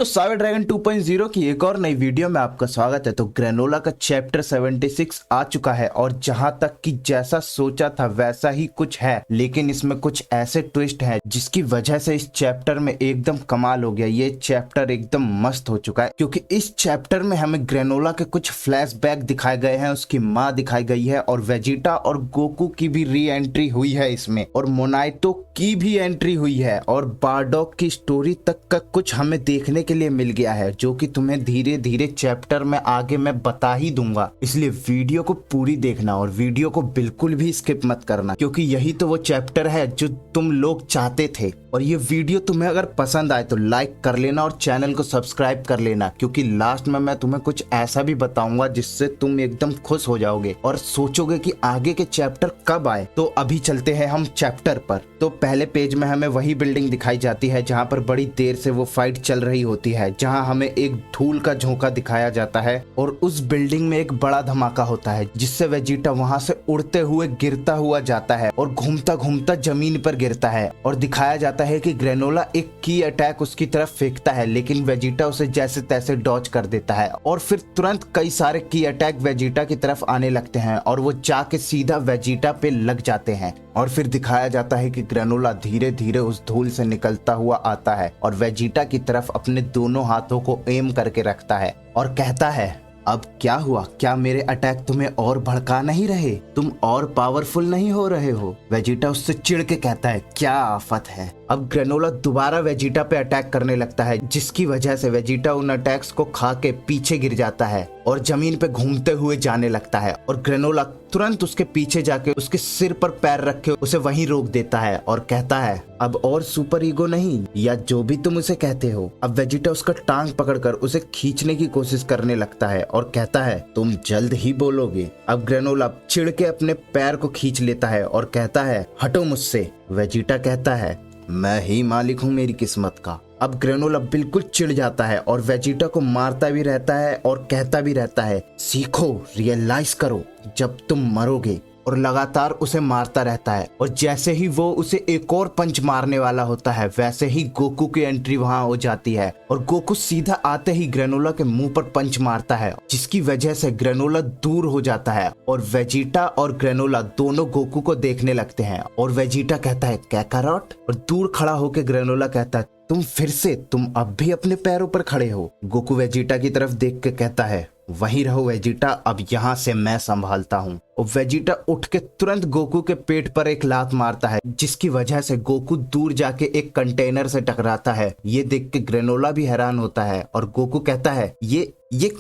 तो cyber dragon 2.0 की एक और नई वीडियो में आपका स्वागत है। तो ग्रेनोला का चैप्टर 76 आ चुका है और जहां तक कि जैसा सोचा था वैसा ही कुछ है, लेकिन इसमें कुछ ऐसे ट्विस्ट हैं जिसकी वजह से इस चैप्टर में एकदम कमाल हो गया। ये चैप्टर एकदम मस्त हो चुका है क्योंकि इस चैप्टर में हमें ग्रेनोला के कुछ फ्लैशबैक दिखाए गए हैं, उसकी माँ दिखाई गई है और वेजिटा और गोकू की भी री एंट्री हुई है इसमें, और मोनाइतो की भी एंट्री हुई है और बारडॉग की स्टोरी तक का कुछ हमें देखने के लिए मिल गया है, जो कि तुम्हें धीरे धीरे चैप्टर में आगे मैं बता ही दूंगा। इसलिए वीडियो को पूरी देखना और वीडियो को बिल्कुल भी स्किप मत करना, क्योंकि यही तो वो चैप्टर है जो तुम लोग चाहते थे। और ये वीडियो तुम्हें अगर पसंद आए तो लाइक कर लेना और चैनल को सब्सक्राइब कर लेना, क्योंकि लास्ट में मैं तुम्हें कुछ ऐसा भी बताऊंगा जिससे तुम एकदम खुश हो जाओगे और सोचोगे कि आगे के चैप्टर कब आए। तो अभी चलते हैं हम चैप्टर पर। तो पहले पेज में हमें वही बिल्डिंग दिखाई जाती है जहाँ पर बड़ी देर से वो फाइट चल रही होती है, जहाँ हमें एक धूल का झोंका दिखाया जाता है और उस बिल्डिंग में एक बड़ा धमाका होता है जिससे वेजिटा वहाँ से उड़ते हुए गिरता हुआ जाता है और घूमता घूमता जमीन पर गिरता है। और दिखाया जाता है कि ग्रेनोला एक की अटैक उसकी तरफ फेंकता है, लेकिन वेजिटा उसे जैसे तैसे डॉज कर देता है और फिर तुरंत कई सारे की अटैक वेजिटा की तरफ आने लगते हैं और वो जाके सीधा वेजिटा पे लग जाते हैं। और फिर दिखाया जाता है कि ग्रेनोला धीरे धीरे उस धूल से निकलता हुआ आता है और वेजिटा की तरफ अपने दोनों हाथों को एम करके रखता है और कहता है, अब क्या हुआ? क्या मेरे अटैक तुम्हें और भड़का नहीं रहे? तुम और पावरफुल नहीं हो रहे हो? वेजिटा उससे चिढ़ के कहता है, क्या आफत है। अब ग्रेनोला दोबारा वेजिटा पे अटैक करने लगता है, जिसकी वजह से वेजिटा उन अटैक्स को खा के पीछे गिर जाता है और जमीन पे घूमते हुए जाने लगता है। और ग्रेनोला तुरंत उसके पीछे जाके उसके सिर पर पैर रख के उसे वहीं रोक देता है और कहता है, अब और सुपर ईगो नहीं, या जो भी तुम उसे कहते हो। अब वेजिटा उसका टांग पकड़कर उसे खींचने की कोशिश करने लगता है और कहता है, तुम जल्द ही बोलोगे। अब ग्रेनोला चिढ़ के अपने पैर को खींच लेता है और कहता है, हटो मुझसे। वेजिटा कहता है, मैं ही मालिक हूँ मेरी किस्मत का। अब ग्रेनोला बिल्कुल चिढ़ जाता है और वेजिटा को मारता भी रहता है और कहता भी रहता है, सीखो, रियलाइज करो जब तुम मरोगे। और लगातार उसे मारता रहता है। और जैसे ही वो उसे एक और पंच मारने वाला होता है, वैसे ही गोकू की एंट्री वहां हो जाती है और गोकू सीधा आते ही ग्रेनोला के मुंह पर पंच मारता है, जिसकी वजह से ग्रेनोला दूर हो जाता है और वेजिटा और ग्रेनोला दोनों गोकू को देखने लगते हैं। और वेजिटा कहता है, कैकारोट। और दूर खड़ा होकर ग्रेनोला कहता है, तुम फिर से, तुम अब भी अपने पैरों पर खड़े हो। गोकू वेजिटा की तरफ देख के कहता है, वहीं रहो वेजिटा, अब यहाँ से मैं संभालता हूँ। और वेजिटा उठ के तुरंत गोकू के पेट पर एक लात मारता है, जिसकी वजह से गोकू दूर जाके एक कंटेनर से टकराता है। ये देख के ग्रेनोला भी हैरान होता है और गोकू कहता है, ये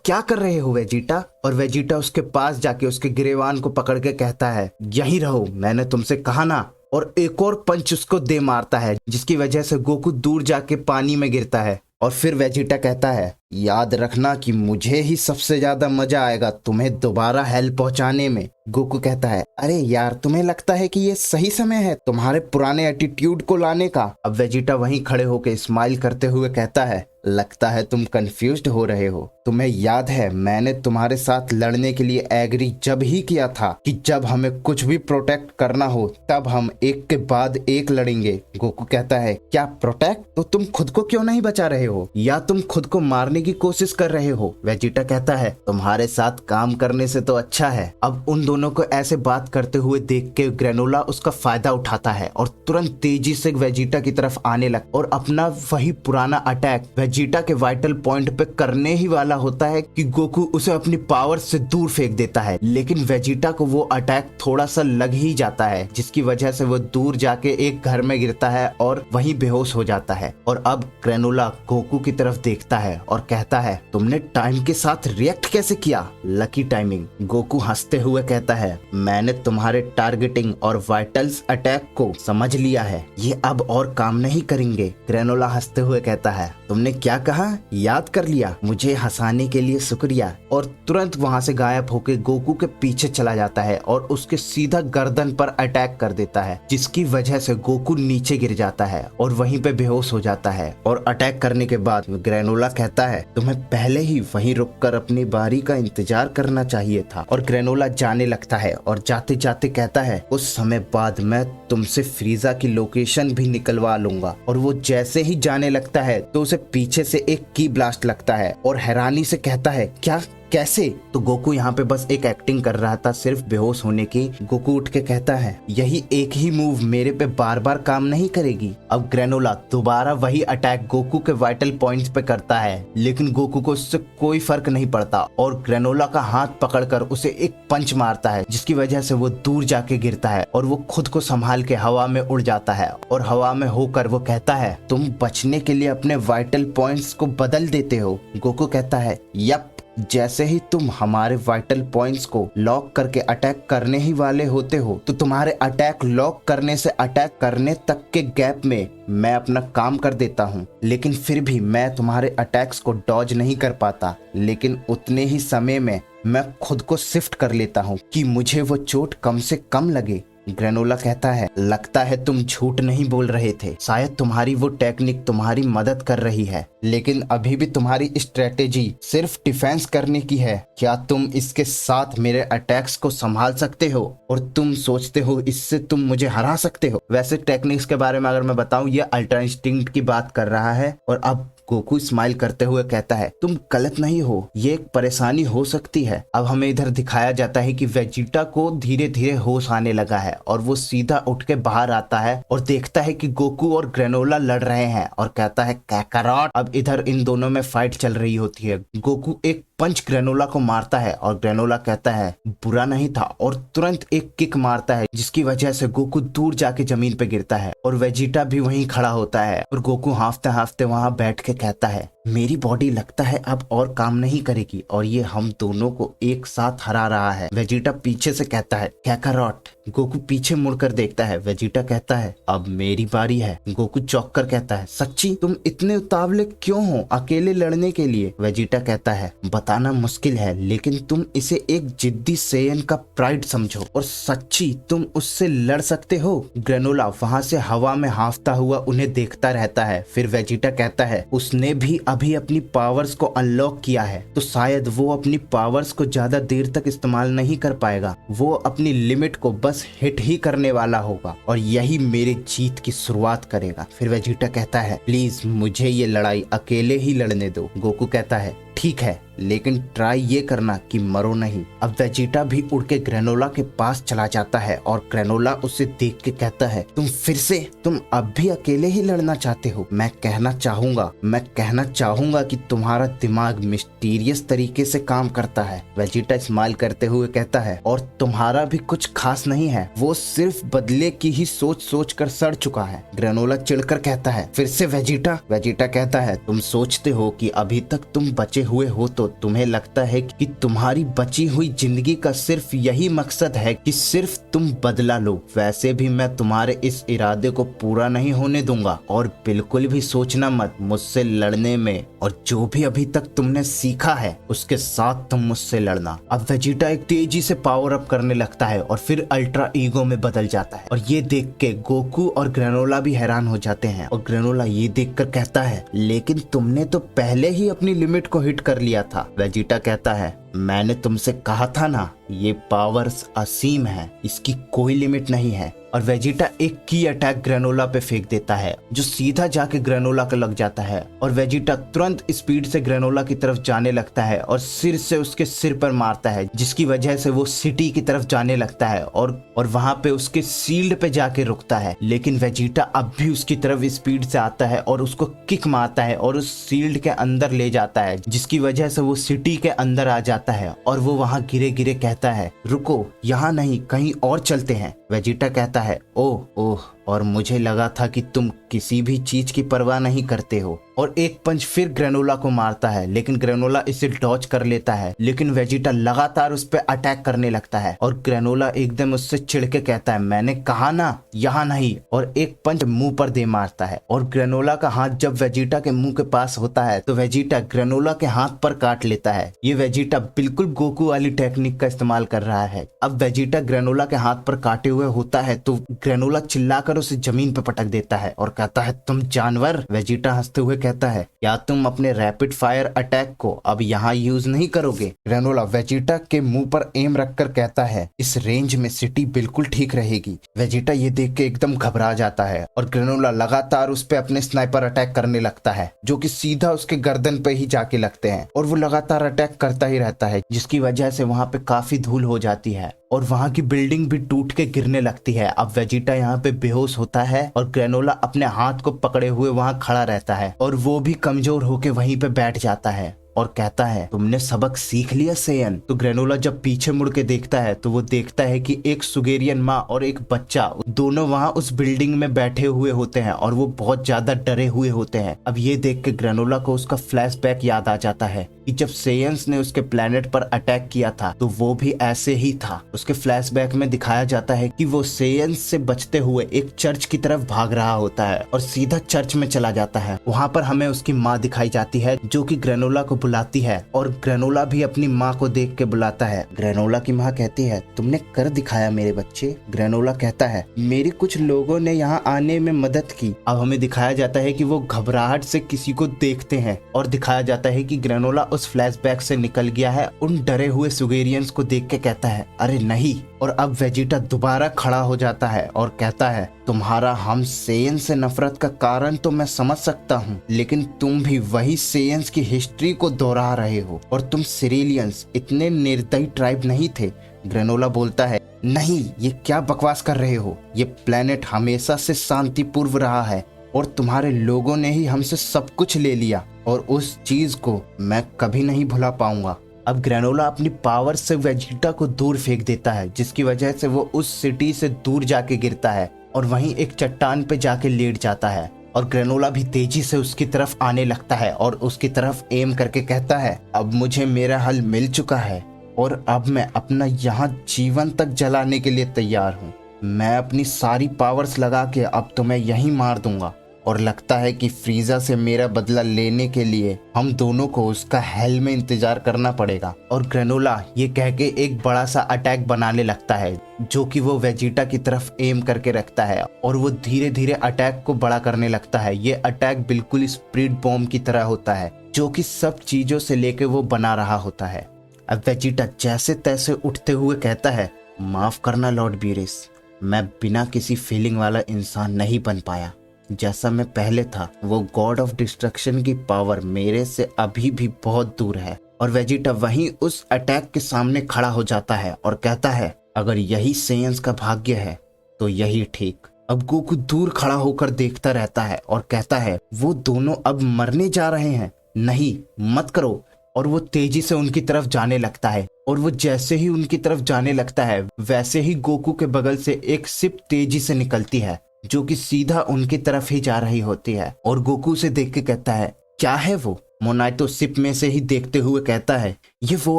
क्या कर रहे हो वेजिटा? और वेजिटा उसके पास जाके उसके गिरेबान को पकड़ के कहता है, यहीं रहो, मैंने तुमसे कहा ना। और एक और पंच उसको दे मारता है, जिसकी वजह से गोकू दूर जाके पानी में गिरता है। और फिर वेजिटा कहता है, याद रखना कि मुझे ही सबसे ज्यादा मजा आएगा तुम्हें दोबारा हेल्प पहुंचाने में। गोकू कहता है, अरे यार, तुम्हें लगता है कि ये सही समय है तुम्हारे पुराने एटीट्यूड को लाने का? अब वेजिटा वहीं खड़े होकर स्माइल करते हुए कहता है, लगता है तुम कंफ्यूज्ड हो रहे हो। तुम्हें याद है मैंने तुम्हारे साथ लड़ने के लिए एग्री जब ही किया था कि जब हमें कुछ भी प्रोटेक्ट करना हो तब हम एक के बाद एक लड़ेंगे। गोकू कहता है, क्या प्रोटेक्ट? तो तुम खुद को क्यों नहीं बचा रहे हो, या तुम खुद को मारने की कोशिश कर रहे हो? वेजिटा कहता है, तुम्हारे साथ काम करने से तो अच्छा है। अब उन दोनों को ऐसे बात करते हुए देख के ग्रेनोला उसका फायदा उठाता है और तुरंत तेजी से वेजिटा की तरफ आने लगता और अपना वही पुराना अटैक वेजिटा के वाइटल पॉइंट पे करने ही वाला होता है कि गोकू उसे अपनी पावर से दूर फेंक देता है, लेकिन वेजिटा को वो अटैक थोड़ा सा लग ही जाता है, जिसकी वजह से वो दूर जाके एक घर में गिरता है और वहीं बेहोश हो जाता है। और अब ग्रेनोला गोकू की तरफ देखता है और कहता है, तुमने टाइम के साथ रिएक्ट कैसे किया? Lucky timing. गोकू हंसते हुए कहता है, मैंने तुम्हारे टारगेटिंग और वाइटल्स अटैक को समझ लिया है, ये अब और काम नहीं करेंगे। ग्रेनोला हंसते हुए कहता है, तुमने क्या कहा? याद कर लिया? मुझे हंसाने के लिए शुक्रिया। और तुरंत वहां से गायब होकर गोकू के पीछे चला जाता है और उसके सीधा गर्दन पर अटैक कर देता है, जिसकी वजह से गोकू नीचे गिर जाता है और वहीं पे बेहोश हो जाता है। और अटैक करने के बाद ग्रेनोला कहता है, तुम्हें पहले ही वहीं रुककर अपनी बारी का इंतजार करना चाहिए था। और ग्रेनोला जाने लगता है और जाते जाते कहता है, उस समय बाद मैं तुमसे फ्रीजा की लोकेशन भी निकलवा लूंगा। और वो जैसे ही जाने लगता है तो उसे पीछे से एक की ब्लास्ट लगता है और हैरानी से कहता है क्या, कैसे? तो गोकू यहाँ पे बस एक एक्टिंग कर रहा था सिर्फ बेहोश होने की। गोकू उठ के कहता है यही एक ही मूव मेरे पे बार बार काम नहीं करेगी। अब ग्रेनोला दोबारा वही अटैक गोकू के वाइटल पॉइंट्स पे करता है, लेकिन गोकू को उससे कोई फर्क नहीं पड़ता और ग्रेनोला का हाथ पकड़कर उसे एक पंच मारता है, जिसकी वजह से वो दूर जाके गिरता है और वो खुद को संभाल के हवा में उड़ जाता है। और हवा में होकर वो कहता है तुम बचने के लिए अपने वाइटल पॉइंट्स को बदल देते हो। गोकू कहता है यप, जैसे ही तुम हमारे वाइटल पॉइंट्स को लॉक करके अटैक करने ही वाले होते हो, तो तुम्हारे अटैक लॉक करने से अटैक करने तक के गैप में मैं अपना काम कर देता हूँ, लेकिन फिर भी मैं तुम्हारे अटैक्स को डॉज नहीं कर पाता। लेकिन उतने ही समय में मैं खुद को शिफ्ट कर लेता हूँ कि मुझे वो चोट कम से कम लगे। ग्रेनोला कहता है लगता है तुम झूठ नहीं बोल रहे थे, शायद तुम्हारी वो टेक्निक तुम्हारी मदद कर रही है, लेकिन अभी भी तुम्हारी स्ट्रेटेजी सिर्फ डिफेंस करने की है। क्या तुम इसके साथ मेरे अटैक्स को संभाल सकते हो और तुम सोचते हो इससे तुम मुझे हरा सकते हो? वैसे टेक्निक्स के बारे में अगर मैं बताऊं, ये अल्ट्रा इंस्टिंक्ट की बात कर रहा है। और अब गोकू स्माइल करते हुए कहता है तुम गलत नहीं हो, ये एक परेशानी हो सकती है। अब हमें इधर दिखाया जाता है कि वेजिटा को धीरे धीरे होश आने लगा है और वो सीधा उठ के बाहर आता है और देखता है कि गोकू और ग्रेनोला लड़ रहे हैं और कहता है काकारोट। अब इधर इन दोनों में फाइट चल रही होती है। गोकू एक पंच ग्रेनोला को मारता है और ग्रेनोला कहता है बुरा नहीं था और तुरंत एक किक मारता है, जिसकी वजह से गोकू दूर जाके जमीन पे गिरता है और वेजिटा भी वहीं खड़ा होता है। और गोकू हाफते हाफते वहां बैठ के कहता है मेरी बॉडी लगता है अब और काम नहीं करेगी और ये हम दोनों को एक साथ हरा रहा है। वेजिटा पीछे से कहता है काकारोट। गोकू पीछे मुड़कर देखता है। वेजिटा कहता है अब मेरी बारी है। गोकू चौंक कर कहता है सच्ची तुम इतने उतावले क्यों हो अकेले लड़ने के लिए? वेजिटा कहता है बताना मुश्किल है, लेकिन तुम इसे एक जिद्दी सेयन का प्राइड समझो और सच्ची तुम उससे लड़ सकते हो। ग्रेनोला वहां से हवा में हाफता हुआ उन्हें देखता रहता है। फिर वेजिटा कहता है उसने भी अभी अपनी पावर्स को अनलॉक किया है, तो शायद वो अपनी पावर्स को ज्यादा देर तक इस्तेमाल नहीं कर पाएगा। वो अपनी लिमिट को बस हिट ही करने वाला होगा और यही मेरे जीत की शुरुआत करेगा। फिर वेजिटा कहता है प्लीज मुझे ये लड़ाई अकेले ही लड़ने दो। गोकू कहता है ठीक है, लेकिन ट्राई ये करना कि मरो नहीं। अब वेजिटा भी उड़ के ग्रेनोला के पास चला जाता है और ग्रेनोला उसे देख के कहता है तुम अब भी अकेले ही लड़ना चाहते हो? मैं कहना चाहूंगा कि तुम्हारा दिमाग मिस्टीरियस तरीके से काम करता है। वेजिटा स्माइल करते हुए कहता है और तुम्हारा भी कुछ खास नहीं है, वो सिर्फ बदले की ही सोच सोच कर सड़ चुका है। ग्रेनोला चिढ़कर कहता है फिर से वेजिटा कहता है तुम सोचते हो कि अभी तक तुम बचे हुए हो तो तुम्हें लगता है कि तुम्हारी बची हुई जिंदगी का सिर्फ यही मकसद है कि सिर्फ तुम बदला लो। वैसे भी मैं तुम्हारे इस इरादे को पूरा नहीं होने दूंगा और बिल्कुल भी सोचना मत मुझसे लड़ने में, और जो भी अभी तक तुमने सीखा है उसके साथ तुम मुझसे लड़ना। अब वेजिटा एक तेजी से पावर अप करने लगता है और फिर अल्ट्रा ईगो में बदल जाता है और ये देख के गोकू और ग्रेनोला भी हैरान हो जाते हैं। और ग्रेनोला ये देख कर कहता है लेकिन तुमने तो पहले ही अपनी लिमिट को हिट कर लिया था। वेजिटा कहता है मैंने तुमसे कहा था ना, ये पावर्स असीम है, इसकी कोई लिमिट नहीं है। और वेजिटा एक की अटैक ग्रेनोला पे फेंक देता है जो सीधा जाके ग्रेनोला को लग जाता है और वेजिटा तुरंत स्पीड से ग्रेनोला की तरफ जाने लगता है और सिर से उसके सिर पर मारता है, जिसकी वजह से वो सिटी की तरफ जाने लगता है और वहां पे उसके शील्ड पे जाके रुकता है। लेकिन वेजिटा अब भी उसकी तरफ स्पीड से आता है और उसको किक मारता है और उस शील्ड के अंदर ले जाता है, जिसकी वजह से वो सिटी के अंदर आ जाता है और वो वहां गिरे गिरे कहता है रुको, यहाँ नहीं कहीं और चलते हैं। वेजिटा कहता है ओह, और मुझे लगा था कि तुम किसी भी चीज की परवाह नहीं करते हो। और एक पंच फिर ग्रेनोला को मारता है, लेकिन ग्रेनोला इसे डॉज कर लेता है, लेकिन वेजिटा लगातार उस पर अटैक करने लगता है और ग्रेनोला एकदम उससे चिढ़ के कहता है मैंने कहा ना यहाँ नहीं, और एक पंच मुंह पर दे मारता है। और ग्रेनोला का हाथ जब वेजिटा के मुंह के पास होता है तो वेजिटा ग्रेनोला के हाथ पर काट लेता है। ये वेजिटा बिल्कुल गोकू वाली टेक्निक का इस्तेमाल कर रहा है। अब वेजिटा ग्रेनोला के हाथ पर काटे हुए होता है तो ग्रेनोला चिल्लाकर उसे जमीन पर पटक देता है और कहता है तुम जानवर। वेजिटा हंसते हुए कहता है क्या तुम अपने रैपिड फायर अटैक को अब यहाँ यूज नहीं करोगे? ग्रेनोला वेजिटा के मुंह पर एम रखकर कहता है इस रेंज में सिटी बिल्कुल ठीक रहेगी। वेजिटा ये देख के एकदम घबरा जाता है और ग्रेनोला लगातार उस पे अपने स्नाइपर अटैक करने लगता है जो कि सीधा उसके गर्दन पे ही जाके लगते हैं और वो लगातार अटैक करता ही रहता है, जिसकी वजह से वहां पे काफी धूल हो जाती है और वहां की बिल्डिंग भी टूट के गिरने लगती है। अब वेजिटा यहाँ पे बेहोश होता है और ग्रेनोला अपने हाथ को पकड़े हुए वहां खड़ा रहता है और वो भी कमजोर होके वहीं पे बैठ जाता है और कहता है तुमने सबक सीख लिया सेयन? तो ग्रेनोला जब पीछे मुड़ के देखता है तो वो देखता है कि एक सुगेरियन माँ और एक बच्चा दोनों वहां उस बिल्डिंग में बैठे हुए होते हैं और वो बहुत ज्यादा डरे हुए होते हैं। अब ये देख के ग्रेनोला को उसका फ्लैशबैक याद आ जाता है कि जब सेयंस ने उसके प्लेनेट पर अटैक किया था तो वो भी ऐसे ही था। उसके फ्लैशबैक में दिखाया जाता है कि वो सेयंस से बचते हुए एक चर्च की तरफ भाग रहा होता है और सीधा चर्च में चला जाता है। वहां पर हमें उसकी माँ दिखाई जाती है जो कि ग्रेनोला को बुलाती है और ग्रेनोला भी अपनी माँ को देख के बुलाता है। ग्रेनोला की माँ कहती है तुमने कर दिखाया मेरे बच्चे। ग्रेनोला कहता है मेरी कुछ लोगों ने यहाँ आने में मदद की। अब हमें दिखाया जाता है कि वो घबराहट से किसी को देखते हैं और दिखाया जाता है कि ग्रेनोला उस फ्लैशबैक से निकल गया है। उन डरे हुए सुगेरियंस को देख के कहता है अरे नहीं। और अब वेजिटा दोबारा खड़ा हो जाता है और कहता है तुम्हारा हम सेयंस से नफरत का कारण तो मैं समझ सकता हूँ, लेकिन तुम भी वही सेयंस की हिस्ट्री को दोहरा रहे हो और तुम सिरिलियंस इतने निर्दयी ट्राइब नहीं थे। ग्रेनोला बोलता है नहीं, ये क्या बकवास कर रहे हो? ये प्लेनेट हमेशा से शांतिपूर्व रहा है और तुम्हारे लोगों ने ही हमसे सब कुछ ले लिया और उस चीज को मैं कभी नहीं भुला पाऊंगा। अब ग्रेनोला अपनी पावर से वेजिटा को दूर फेंक देता है जिसकी वजह से वो उस सिटी से दूर जाके गिरता है और वहीं एक चट्टान पे जाके लेट जाता है और ग्रेनोला भी तेजी से उसकी तरफ आने लगता है और उसकी तरफ एम करके कहता है अब मुझे मेरा हल मिल चुका है और अब मैं अपना यहाँ जीवन तक जलाने के लिए तैयार हूँ। मैं अपनी सारी पावर्स लगा के अब तुम्हें यहीं मार दूंगा और लगता है कि फ्रीजा से मेरा बदला लेने के लिए हम दोनों को उसका हेल में इंतजार करना पड़ेगा। और ग्रेनोला ये कह के एक बड़ा सा अटैक बनाने लगता है जो कि वो वेजिटा की तरफ एम करके रखता है और वो धीरे धीरे अटैक को बड़ा करने लगता है। ये अटैक बिल्कुल स्प्रिट बॉम्ब की तरह होता है जो कि सब चीजों से लेके वो बना रहा होता है। अब वेजिटा जैसे तैसे उठते हुए कहता है माफ करना लॉर्ड बीरेस, मैं बिना किसी फीलिंग वाला इंसान नहीं बन पाया। जैसा मैं पहले था वो गॉड ऑफ डिस्ट्रक्शन की पावर मेरे से अभी भी बहुत दूर है। और वेजिटा वहीं उस अटैक के सामने खड़ा हो जाता है और कहता है अगर यही सेयंस का भाग्य है तो यही ठीक। अब गोकू दूर खड़ा होकर देखता रहता है और कहता है वो दोनों अब मरने जा रहे हैं, नहीं मत करो। और वो तेजी से उनकी तरफ जाने लगता है और वो जैसे ही उनकी तरफ जाने लगता है वैसे ही गोकू के बगल से एक शिप तेजी से निकलती है जो कि सीधा उनकी तरफ ही जा रही होती है। और गोकू से देख के कहता है क्या है वो? मोनाइतो शिप में से ही देखते हुए कहता है ये वो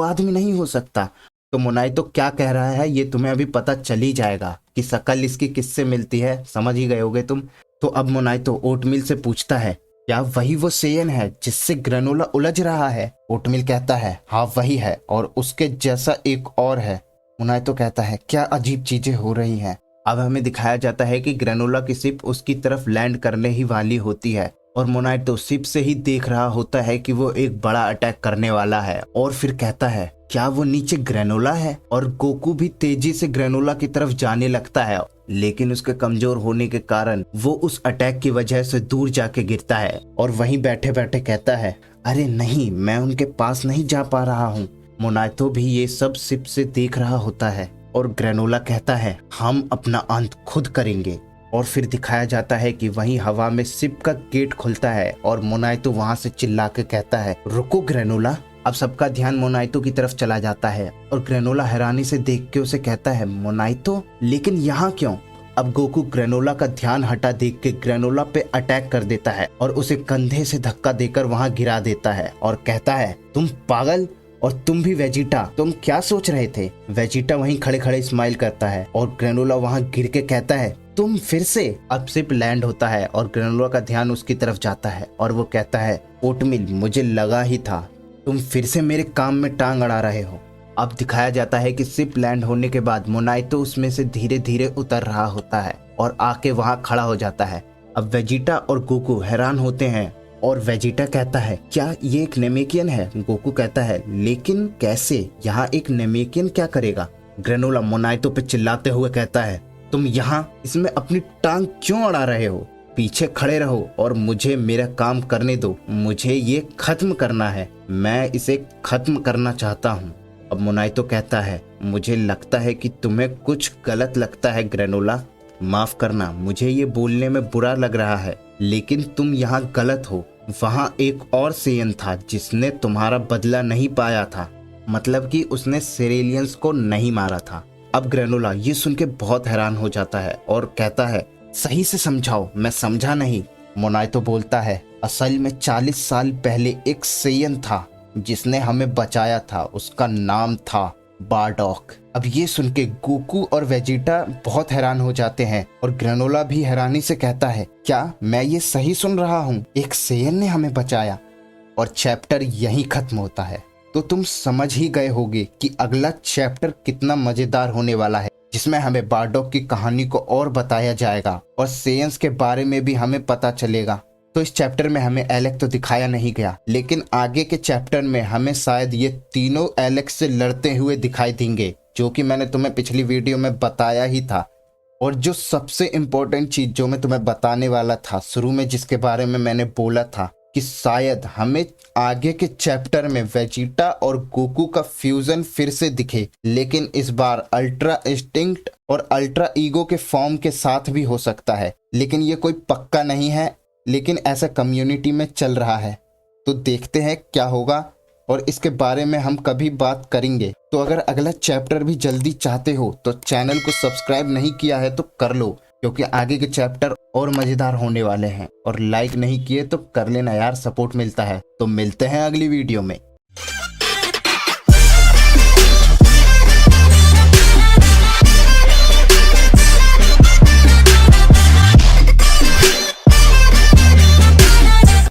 आदमी नहीं हो सकता। तो मोनाइतो क्या कह रहा है ये तुम्हें अभी पता चल ही जाएगा कि शकल इसकी किससे मिलती है, समझ ही गए होगे तुम। तो अब मोनाइतो ओटमिल से पूछता है क्या वही वो सेयन है जिससे ग्रेनोला उलझ रहा है? ओटमिल कहता है हाँ वही है और उसके जैसा एक और है। मोनाइतो कहता है क्या अजीब चीजें हो रही हैं। अब हमें दिखाया जाता है कि ग्रेनोला की शिप उसकी तरफ लैंड करने ही वाली होती है और मोनाइतो शिप से ही देख रहा होता है कि वो एक बड़ा अटैक करने वाला है और फिर कहता है क्या वो नीचे ग्रेनोला है? और गोकू भी तेजी से ग्रेनोला की तरफ जाने लगता है लेकिन उसके कमजोर होने के कारण वो उस अटैक की वजह से दूर जाके गिरता है और वहीं बैठे बैठे कहता है अरे नहीं, मैं उनके पास नहीं जा पा रहा हूँ। मोनाइतो भी ये सब शिप से देख रहा होता है और ग्रेनोला कहता है हम अपना अंत खुद करेंगे। और फिर दिखाया जाता है कि वहीं हवा में शिप का गेट खुलता है और मोनाइतो वहां से चिल्ला के कहता है रुको ग्रेनोला। अब सबका ध्यान मोनाइतो की तरफ चला जाता है और ग्रेनोला हैरानी से देख के उसे कहता है मोनाइतो, लेकिन यहाँ क्यों? अब गोकू ग्रेनोला का ध्यान हटा देख के ग्रेनोला पे अटैक कर देता है और उसे कंधे से धक्का देकर वहां गिरा देता है और कहता है तुम पागल, और तुम भी वेजिटा, तुम क्या सोच रहे थे? वेजिटा वहीं खड़े खड़े स्माइल करता है और ग्रेनोला वहां गिर के कहता है तुम फिर से। अब शिप लैंड होता है और ग्रेनोला का ध्यान उसकी तरफ जाता है और वो कहता है ओटमिल, मुझे लगा ही था तुम फिर से मेरे काम में टांग अड़ा रहे हो। अब दिखाया जाता है कि शिप लैंड होने के बाद मोनाइतो उसमें से धीरे धीरे उतर रहा होता है और आके वहां खड़ा हो जाता है अब वेजिटा और गोकू हैरान होते हैं और वेजिटा कहता है क्या ये एक नेमेकियन है। गोकू कहता है लेकिन कैसे, यहाँ एक नेमेकियन क्या करेगा। ग्रेनोला मोनाइतो पे चिल्लाते हुए कहता है तुम यहाँ इसमें अपनी टांग क्यों अड़ा रहे हो, पीछे खड़े रहो और मुझे मेरा काम करने दो, मुझे ये खत्म करना है, मैं इसे खत्म करना चाहता हूँ। अब मोनाइतो कहता है मुझे लगता है कि तुम्हें कुछ गलत लगता है ग्रेनोला, माफ करना मुझे ये बोलने में बुरा लग रहा है, लेकिन तुम यहाँ गलत हो। वहाँ एक और सेयन था जिसने तुम्हारा बदला नहीं पाया था, मतलब कि उसने सेरेलियंस को नहीं मारा था। अब ग्रेनोला ये सुन के बहुत हैरान हो जाता है और कहता है सही से समझाओ, मैं समझा नहीं। मोनाइतो बोलता है असल में 40 साल पहले एक सेयन था जिसने हमें बचाया था, उसका नाम था बारडॉक। अब ये सुन के गोकू और वेजिटा बहुत हैरान हो जाते हैं और ग्रेनोला भी हैरानी से कहता है क्या मैं ये सही सुन रहा हूँ, एक सेयन ने हमें बचाया। और चैप्टर यहीं खत्म होता है। तो तुम समझ ही गए होगे कि अगला चैप्टर कितना मजेदार होने वाला है, जिसमें हमें बारडॉक की कहानी को और बताया जाएगा और सेयंस के बारे में भी हमें पता चलेगा। तो इस चैप्टर में हमें एलेक्स तो दिखाया नहीं गया, लेकिन आगे के चैप्टर में हमें शायद ये तीनों एलेक्स से लड़ते हुए दिखाई देंगे, जो कि मैंने तुम्हें पिछली वीडियो में बताया ही था। और जो सबसे इम्पोर्टेंट चीज जो मैं तुम्हें बताने वाला था शुरू में, जिसके बारे में मैंने बोला था कि शायद हमें आगे के चैप्टर में वेजिटा और गोकू का फ्यूजन फिर से दिखे, लेकिन इस बार अल्ट्रा इंस्टिंक्ट और अल्ट्रा ईगो के फॉर्म के साथ भी हो सकता है, लेकिन ये कोई पक्का नहीं है, लेकिन ऐसा कम्युनिटी में चल रहा है। तो देखते हैं क्या होगा और इसके बारे में हम कभी बात करेंगे। तो अगर अगला चैप्टर भी जल्दी चाहते हो तो चैनल को सब्सक्राइब नहीं किया है तो कर लो, क्योंकि आगे के चैप्टर और मजेदार होने वाले हैं। और लाइक नहीं किए तो कर लेना यार, सपोर्ट मिलता है। तो मिलते हैं अगली वीडियो में।